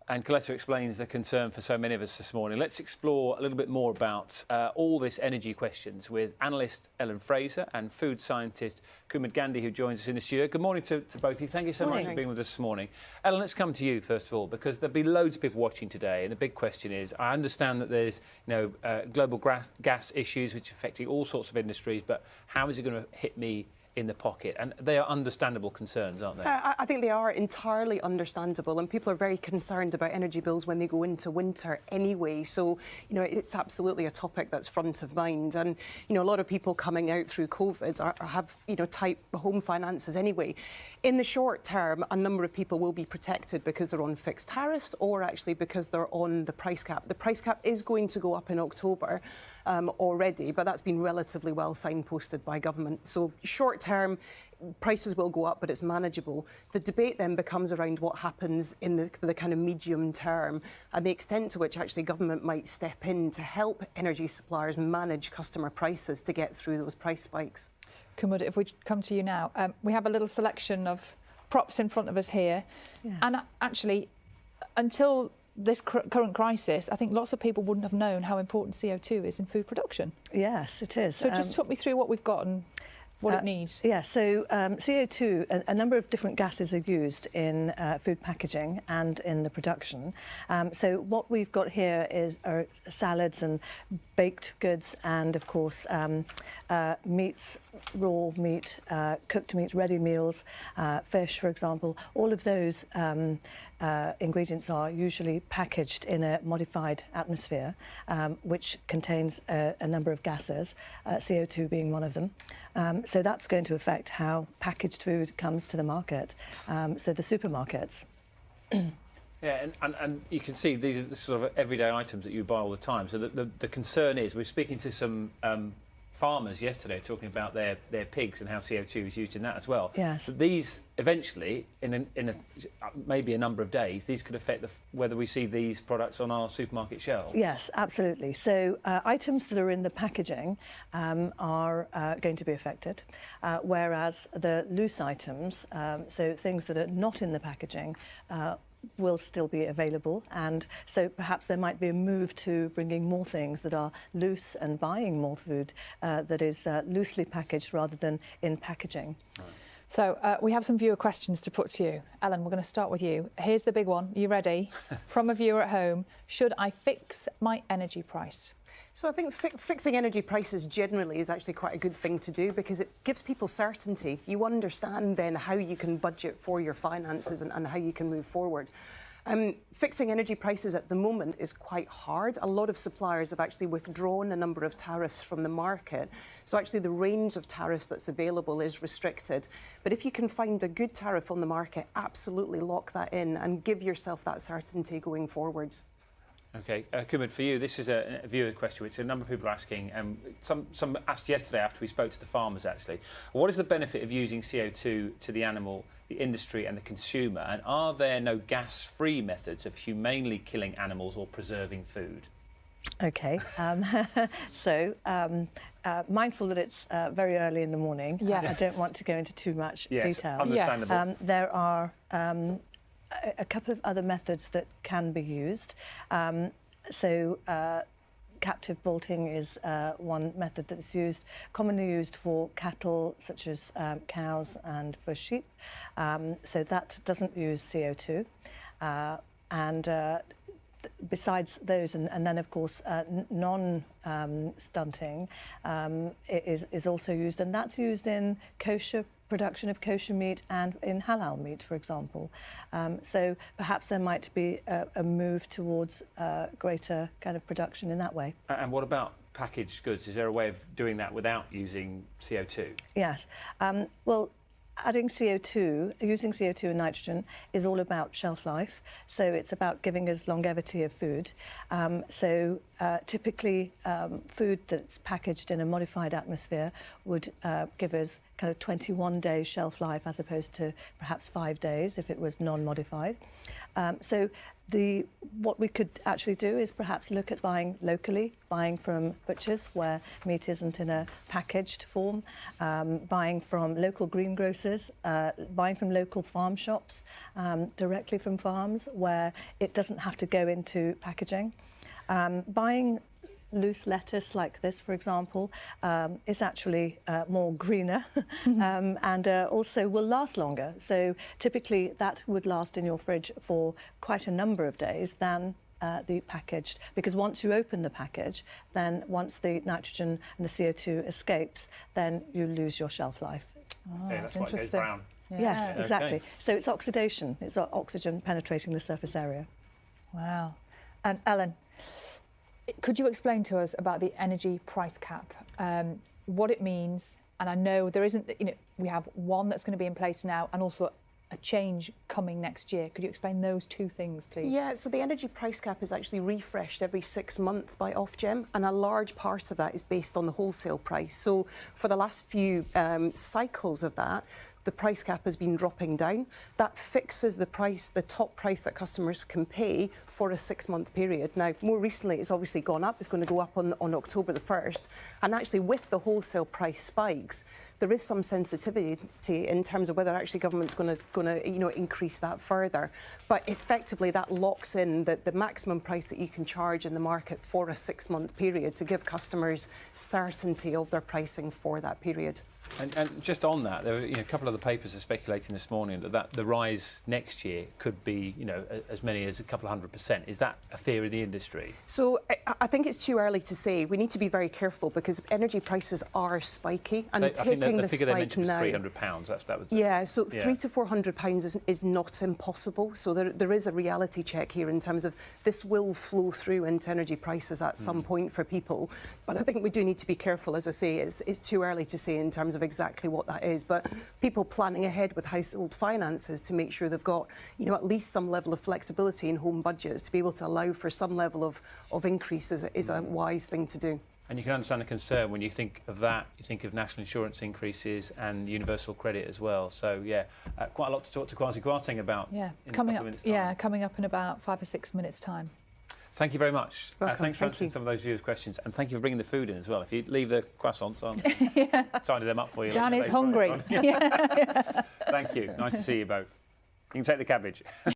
And Coletta explains the concern for so many of us this morning. Let's explore a little bit more about all this energy questions with analyst Ellen Fraser and food scientist Kumud Gandhi, who joins us in the studio. Good morning to both of you. Thank you so much for being with us this morning. Ellen, let's come to you first of all, because there'll be loads of people watching today, and the big question is, I understand that there's global gas issues which are affecting all sorts of industries, but how is it going to hit me in the pocket? And they are understandable concerns, aren't they? I think they are entirely understandable, and people are very concerned about energy bills when they go into winter anyway. So, it's absolutely a topic that's front of mind. And, a lot of people coming out through COVID have, tight home finances anyway. In the short term, a number of people will be protected because they're on fixed tariffs or actually because they're on the price cap. The price cap is going to go up in October already, but that's been relatively well signposted by government. So short term, prices will go up, but it's manageable. The debate then becomes around what happens in the kind of medium term and the extent to which actually government might step in to help energy suppliers manage customer prices to get through those price spikes. Kumud, if we come to you now, we have a little selection of props in front of us here. Yeah. And actually, until this current crisis, I think lots of people wouldn't have known how important CO2 is in food production. Yes, it is. So just talk me through what we've got and what it needs. Yeah, so CO2, a number of different gases are used in food packaging and in the production. So what we've got here are salads and baked goods and, of course, meats, raw meat, cooked meat, ready meals, fish, for example. All of those ingredients are usually packaged in a modified atmosphere, which contains a number of gases, CO2 being one of them. So that's going to affect how packaged food comes to the market, so the supermarkets. Yeah, and you can see these are the sort of everyday items that you buy all the time. So the concern is, we're speaking to some farmers yesterday talking about their pigs and how CO2 is used in that as well. Yes. But these eventually, in maybe a number of days, these could affect whether we see these products on our supermarket shelves. Yes, absolutely. So items that are in the packaging are going to be affected, whereas the loose items, so things that are not in the packaging, will still be available, and so perhaps there might be a move to bringing more things that are loose and buying more food that is loosely packaged rather than in packaging. Right. So we have some viewer questions to put to you. Ellen, we're going to start with you. Here's the big one. Are you ready? From a viewer at home, should I fix my energy price? So I think fixing energy prices generally is actually quite a good thing to do because it gives people certainty. You understand then how you can budget for your finances and how you can move forward. Fixing energy prices at the moment is quite hard. A lot of suppliers have actually withdrawn a number of tariffs from the market. So actually the range of tariffs that's available is restricted. But if you can find a good tariff on the market, absolutely lock that in and give yourself that certainty going forwards. OK, Kumud, for you, this is a viewer question which a number of people are asking, and some asked yesterday after we spoke to the farmers, actually. What is the benefit of using CO2 to the animal, the industry and the consumer, and are there no gas-free methods of humanely killing animals or preserving food? OK, so mindful that it's very early in the morning. Yes. I don't want to go into too much detail. Understandable. There are a couple of other methods that can be used. Captive bolting is one method that's commonly used for cattle such as cows and for sheep. So that doesn't use CO2. Besides those, and then of course non-stunting is also used, and that's used in kosher production of kosher meat and in halal meat, for example. So perhaps there might be a move towards greater kind of production in that way. And what about packaged goods? Is there a way of doing that without using CO2? Yes. Well, using CO2 and nitrogen is all about shelf life. So it's about giving us longevity of food. Typically, food that's packaged in a modified atmosphere would give us kind of 21 days shelf life as opposed to perhaps 5 days if it was non-modified. So what we could actually do is perhaps look at buying locally, buying from butchers where meat isn't in a packaged form, buying from local greengrocers, buying from local farm shops, directly from farms where it doesn't have to go into packaging. Buying loose lettuce like this, for example, is actually more greener and also will last longer. So typically that would last in your fridge for quite a number of days than the packaged, because once you open the package, then once the nitrogen and the CO2 escapes, then you lose your shelf life. Oh, Okay, that's why it goes brown. Yeah. Yes, exactly. Okay. So it's oxidation, it's oxygen penetrating the surface area. Wow. And Ellen, could you explain to us about the energy price cap, what it means? And I know there isn't, we have one that's going to be in place now and also a change coming next year. Could you explain those two things, please? Yeah, so the energy price cap is actually refreshed every 6 months by Ofgem, and a large part of that is based on the wholesale price. So for the last few cycles of that, the price cap has been dropping down. That fixes the price, the top price that customers can pay for a 6-month period. Now, more recently, it's obviously gone up. It's going to go up on October the 1st. And actually, with the wholesale price spikes, there is some sensitivity in terms of whether actually government's going to increase that further. But effectively, that locks in the maximum price that you can charge in the market for a 6-month period to give customers certainty of their pricing for that period. And just on that, there were a couple of the papers are speculating this morning that the rise next year could be as many as a couple of %. Is that a fear of the industry? So I think it's too early to say. We need to be very careful because energy prices are spiky, and I think the figure they mentioned was £300. That was yeah. So £300 to £400 is not impossible. So there is a reality check here in terms of this will flow through into energy prices at some point for people. But I think we do need to be careful. As I say, it's too early to say in terms of exactly what that is, but people planning ahead with household finances to make sure they've got at least some level of flexibility in home budgets to be able to allow for some level of increase is a wise thing to do. And you can understand the concern when you think of that. You think of national insurance increases and universal credit as well. So yeah, quite a lot to talk to Kwasi Kwarteng about. Yeah, coming up. Coming up in about 5 or 6 minutes' time. Thank you very much. Thanks for answering you. some of those viewers' questions, and thank you for bringing the food in as well. If you leave the croissants on, tidy them up for you. Dan is hungry. Thank you. Nice to see you both. You can take the cabbage.